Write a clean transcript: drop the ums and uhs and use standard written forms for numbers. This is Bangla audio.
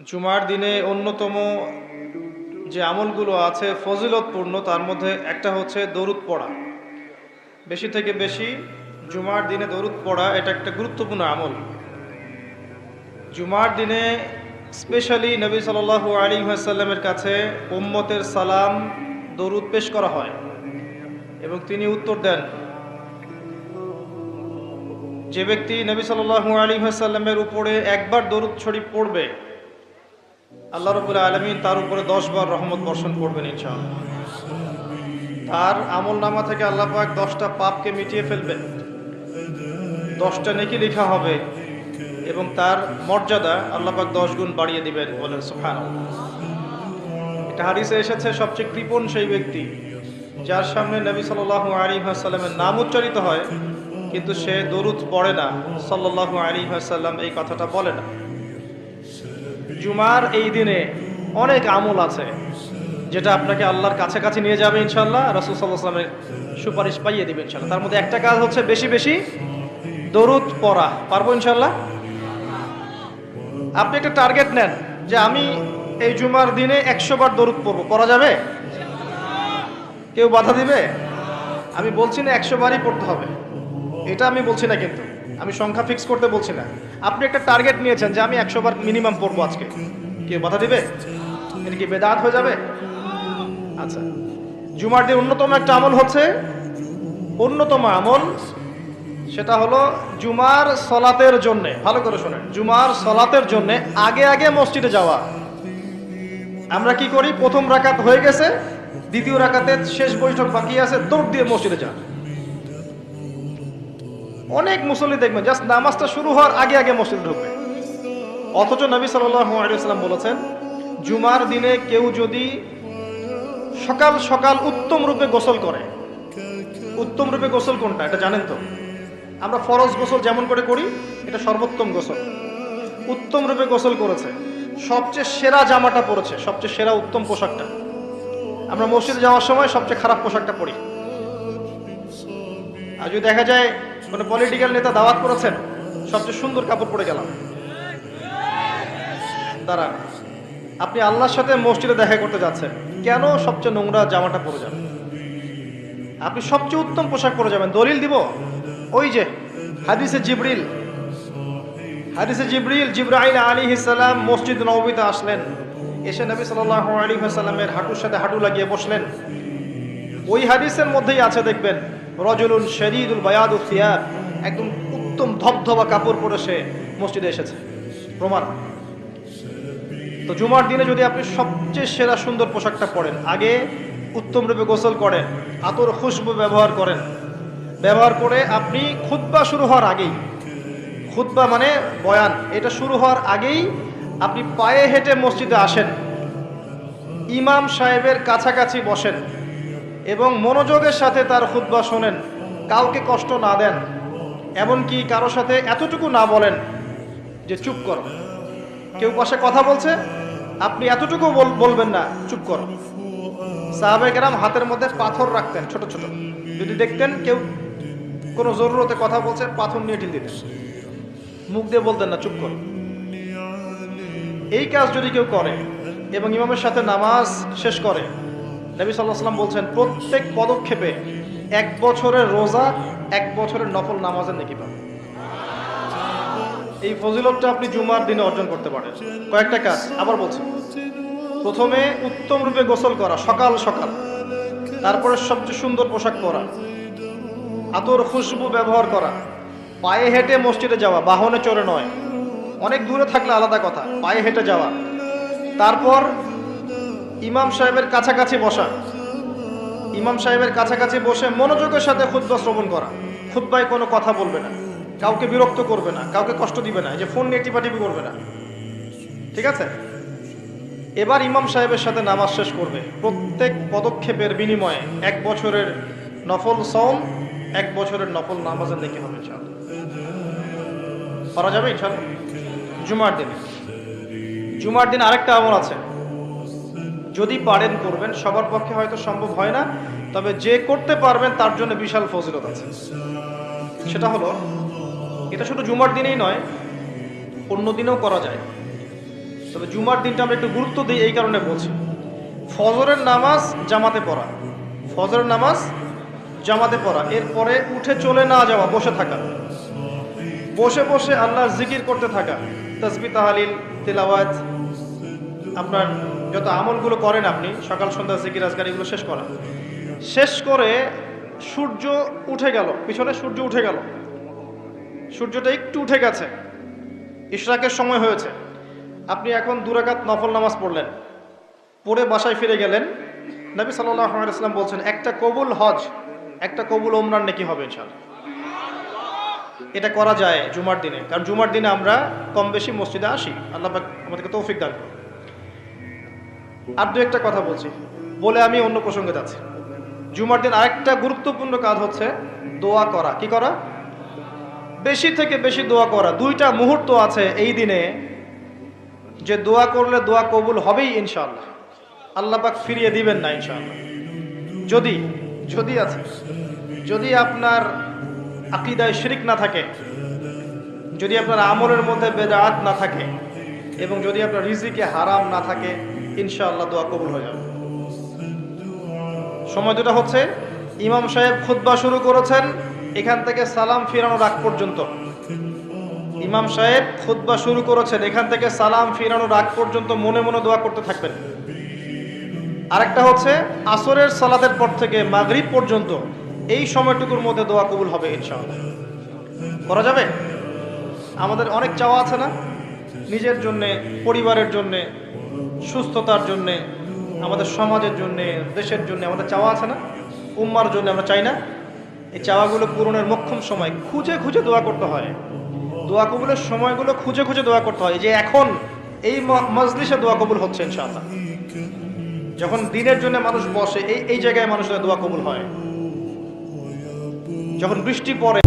জুমার দিনে অন্যতম যে আমলগুলো আছে ফজিলতপূর্ণ, তার মধ্যে একটা হচ্ছে দরুদ পড়া। বেশি থেকে বেশি জুমার দিনে দরুদ পড়া এটা একটা গুরুত্বপূর্ণ আমল। জুমার দিনে স্পেশালি নবী সাল্লাল্লাহু আলাইহি ওয়াসাল্লামের কাছে উম্মতের সালাম দরুদ পেশ করা হয় এবং তিনি উত্তর দেন। যে ব্যক্তি নবী সাল্লাল্লাহু আলাইহি ওয়াসাল্লামের উপরে একবার দরুদ শরীফ পড়বে, আল্লাহ রাব্বুল আলামিন তার উপরে 10 বার রহমত বর্ষণ করবেন ইনশাআল্লাহ। তার আমল নামা থেকে আল্লাহ পাক 10টা পাপকে মিটিয়ে ফেলবেন, 10টা নেকি লেখা হবে এবং তার মর্যাদা আল্লাহ পাক 10 গুণ বাড়িয়ে দিবেন। বলেন সুবহানাল্লাহ। এটা হাদিসে এসেছে, সবচেয়ে কৃপণ সেই ব্যক্তি যার সামনে নবী সাল্লাল্লাহু আলাইহি ওয়াসাল্লামের নাম উচ্চারিত হয় কিন্তু সে দরুদ পড়ে না, সাল্লাল্লাহু আলাইহি ওয়াসাল্লাম এই কথাটা বলে না। জুমার এই দিনে অনেক আমল আছে যেটা আপনাকে আল্লাহর কাছাকাছি নিয়ে যাবে ইনশাআল্লাহ, রাসূল সাল্লাল্লাহু আলাইহি ওয়াসাল্লামের সুপারিশ পাইয়ে দিবে ইনশাআল্লাহ। তার মধ্যে একটা কাজ হচ্ছে বেশি বেশি দরুদ পড়া। পারবো ইনশাআল্লাহ? আপনি একটা টার্গেট নেন যে আমি এই জুমার দিনে 100 বার দরুদ পড়বো, পড়া যাবে? কেউ বাধা দিবে? আমি বলছি না 100 বারই পড়তে হবে, এটা আমি বলছি না, কিন্তু আমি সংখ্যা ফিক্স করতে বলছি না। আপনি একটা টার্গেট নিয়েছেন যে আমি 100 বার মিনিমাম পড়বো আজকে, কেউ বাধা দিবে? এটা কি বেদাত হয়ে যাবে? আচ্ছা, জুমার দিন অন্যতম একটা আমল হচ্ছে, অন্যতম আমল সেটা হলো জুমার সলাতের জন্যে, ভালো করে শোনেন, জুমার সলাতের জন্যে আগে আগে মসজিদে যাওয়া। আমরা কি করি, প্রথম রাকাত হয়ে গেছে, দ্বিতীয় রাকাতের শেষ বৈঠক বাকি আছে, দৌড় দিয়ে মসজিদে যান। অনেক মুসল্লি দেখবেন জাস্ট নামাজটা শুরু হওয়ার আগে আগে মসজিদে ঢুকবে, অথচ নবী সাল্লাল্লাহু আলাইহি ওয়াসাল্লাম বলেছেন জুমার দিনে কেউ যদি সকাল সকাল উত্তম রূপে গোসল করে। উত্তম রূপে গোসল কোনটা এটা জানেন তো? আমরা ফরজ গোসল যেমন করে করি, এটা সর্বোত্তম গোসল। উত্তম রূপে গোসল করেছে, সবচেয়ে সেরা জামাটা পরেছে, সবচেয়ে সেরা উত্তম পোশাকটা। আমরা মসজিদে যাওয়ার সময় সবচেয়ে খারাপ পোশাকটা পরি। আর যদি দেখা যায় কোনো পলিটিক্যাল নেতা দাওয়াত করেছেন, সবচেয়ে সুন্দর কাপড় পরে গেলাম, দাঁড়ান, আপনি আল্লাহর সাথে মসজিদে দেখা করতে যাচ্ছেন, কেন সবচেয়ে নোংরা জামাটা পরে যাবেন? আপনি সবচেয়ে উত্তম পোশাক পরে যাবেন। দলিল দিব, ওই যে হাদিসে জিবরিল, জিবরাইল আলাইহিস সালাম মসজিদ নববীতে আসলেন, এসে নবী সাল্লাল্লাহু আলাইহি ওয়াসাল্লামের হাঁটুর সাথে হাঁটু লাগিয়ে বসলেন। ওই হাদিসের মধ্যেই আছে, দেখবেন, রজুলুন শরীদুল বায়াদু সিয়াব, একদম উত্তম ধবধবা কাপড় পরে সে মসজিদে এসেছে, প্রমাণ। তো জুমার দিনে যদি আপনি সবচেয়ে সেরা সুন্দর পোশাকটা পরেন, আগে উত্তম রূপে গোসল করেন, আতর খুশবু ব্যবহার করেন, ব্যবহার করে আপনি খুতবা শুরু হওয়ার আগেই, খুতবা মানে বয়ান, এটা শুরু হওয়ার আগেই আপনি পায়ে হেঁটে মসজিদে আসেন, ইমাম সাহেবের কাছাকাছি বসেন এবং মনোযোগের সাথে তার খুতবা শোনেন, কাউকে কষ্ট না দেন, এমনকি কারোর সাথে এতটুকু না বলেন যে চুপ করো। কেউ পাশে কথা বলছে, আপনি এতটুকু বলবেন না, চুপ করো। সাহাবায়ে কেরাম হাতের মধ্যে পাথর রাখতেন ছোট ছোট, যদি দেখতেন কেউ কোনো জরুরতে কথা বলছে, পাথর নিয়ে ঢিল দিতেন, মুখ দিয়ে বলতেন না, চুপ করো। এই কাজ যদি কেউ করে এবং ইমামের সাথে নামাজ শেষ করে, নবী সাল্লাল্লাহু আলাইহি ওয়াসাল্লাম বলছেন প্রত্যেক পদক্ষেপে 1 বছরের রোজা, 1 বছরের নফল নামাজের নেকি পাবেন। এই ফজিলতটা আপনি জুমার দিনে অর্জন করতে পারেন। কয়েকটা কাজ আবার বলছি, প্রথমে উত্তম রূপে গোসল করা সকাল সকাল, তারপরে সবচেয়ে সুন্দর পোশাক পরা, আতর খুশবু ব্যবহার করা, পায়ে হেঁটে মসজিদে যাওয়া, বাহনে চড়ে নয়, অনেক দূরে থাকলে আলাদা কথা, পায়ে হেঁটে যাওয়া, তারপর ইমাম সাহেবের কাছাকাছি বসা, ইমাম সাহেবের কাছাকাছি বসে মনোযোগের সাথে খুতবা শ্রবণ করা, খুতবায় কোনো কথা বলবে না, কাউকে বিরক্ত করবে না, কাউকে কষ্ট দিবে না, যে ফোন নিয়ে টিপাটিপি করবে না, ঠিক আছে? এবার ইমাম সাহেবের সাথে নামাজ শেষ করবে, প্রত্যেক পদক্ষেপের বিনিময়ে 1 বছরের নফল সওম, 1 বছরের নফল নামাজের নেকি হবে ইনশাআল্লাহ। পারা যাবে ইনশাআল্লাহ। জুমার দিন আরেকটা আমল আছে, যদি পারেন করবেন, সবার পক্ষে হয়তো সম্ভব হয় না, তবে যে করতে পারবেন তার জন্য বিশাল ফজিলত আছে। সেটা হলো, এটা শুধু জুমার দিনেই নয়, অন্য দিনেও করা যায়। তবে জুমার দিনটা আমরা একটু গুরুত্ব দিই এই কারণে বলছি, ফজরের নামাজ জামাতে পড়া, ফজরের নামাজ জামাতে পড়া, এরপরে উঠে চলে না যাওয়া, বসে থাকা, বসে বসে আল্লাহর জিকির করতে থাকা, তাসবিহ তাহলিল তিলাওয়াত, আপনার যত আমলগুলো করেন আপনি সকাল সন্ধ্যা জিকির আজকার এগুলো শেষ করা, শেষ করে সূর্য উঠে গেল, পিছনে সূর্য উঠে গেল, সূর্যটা একটু উঠে গেছে, ইশরাকের সময় হয়েছে, আপনি এখন 2 রাকাত নফল নামাজ পড়লেন, পড়ে বাসায় ফিরে গেলেন। নবী সাল্লাল্লাহু আলাইহি ওয়াসাল্লাম বলছেন একটা কবুল হজ, একটা কবুল ওমরার নেকি হবে ইনশাআল্লাহ। এটা করা যায় জুমার দিনে, কারণ জুমার দিনে আমরা কম বেশি মসজিদে আসি, আল্লাহ পাক আমাদেরকে তৌফিক দান করুন। আর দু একটা কথা বলছি, বলে আমি অন্য প্রসঙ্গে যাচ্ছি। জুমার দিন আরেকটা গুরুত্বপূর্ণ কাজ হচ্ছে দোয়া করা। কি করা? বেশি থেকে বেশি দোয়া করা। 2টা মুহূর্ত আছে এই দিনে যে দোয়া করলে দোয়া কবুল হবেই ইনশাআল্লাহ, আল্লাহ পাক ফিরিয়ে দিবেন না ইনশাআল্লাহ। যদি আপনার আকীদায় শিরক না থাকে, যদি আপনার আমলের মধ্যে বেদাত না থাকে, এবং যদি আপনার রিজিকে হারাম না থাকে, ইনশাআল্লাহ দোয়া কবুল হয়ে যাবে। সময় দুটো হচ্ছে, ইমাম সাহেব খুতবা শুরু করেছেন, এখান থেকে সালাম ফিরানোর আগ পর্যন্ত। ইমাম সাহেব খুতবা শুরু করেছেন, এখান থেকে সালাম ফিরানোর আগ পর্যন্ত মনে মনে দোয়া করতে থাকবেন। আরেকটা হচ্ছে আসরের সালাতের পর থেকে মাগরিব পর্যন্ত, এই সময়টুকুর মধ্যে দোয়া কবুল হবে ইনশাআল্লাহ। করা যাবে? আমাদের অনেক চাওয়া আছে না, নিজের জন্যে, পরিবারের জন্যে, সুস্থতার জন্যে, আমাদের সমাজের জন্যে, দেশের জন্য আমাদের চাওয়া আছে না, উম্মার জন্য আমরা চাই না? এই চাওয়াগুলো পূরণের মোক্ষম সময় খুঁজে খুঁজে দোয়া করতে হয়, দোয়া কবুলের সময়গুলো খুঁজে খুঁজে দোয়া করতে হয়। যে এখন এই মজলিসে দোয়া কবুল হচ্ছে ইনশাআল্লাহ, যখন দিনের জন্য মানুষ বসে এই জায়গায় মানুষের দোয়া কবুল হয়, যখন বৃষ্টি পড়ে।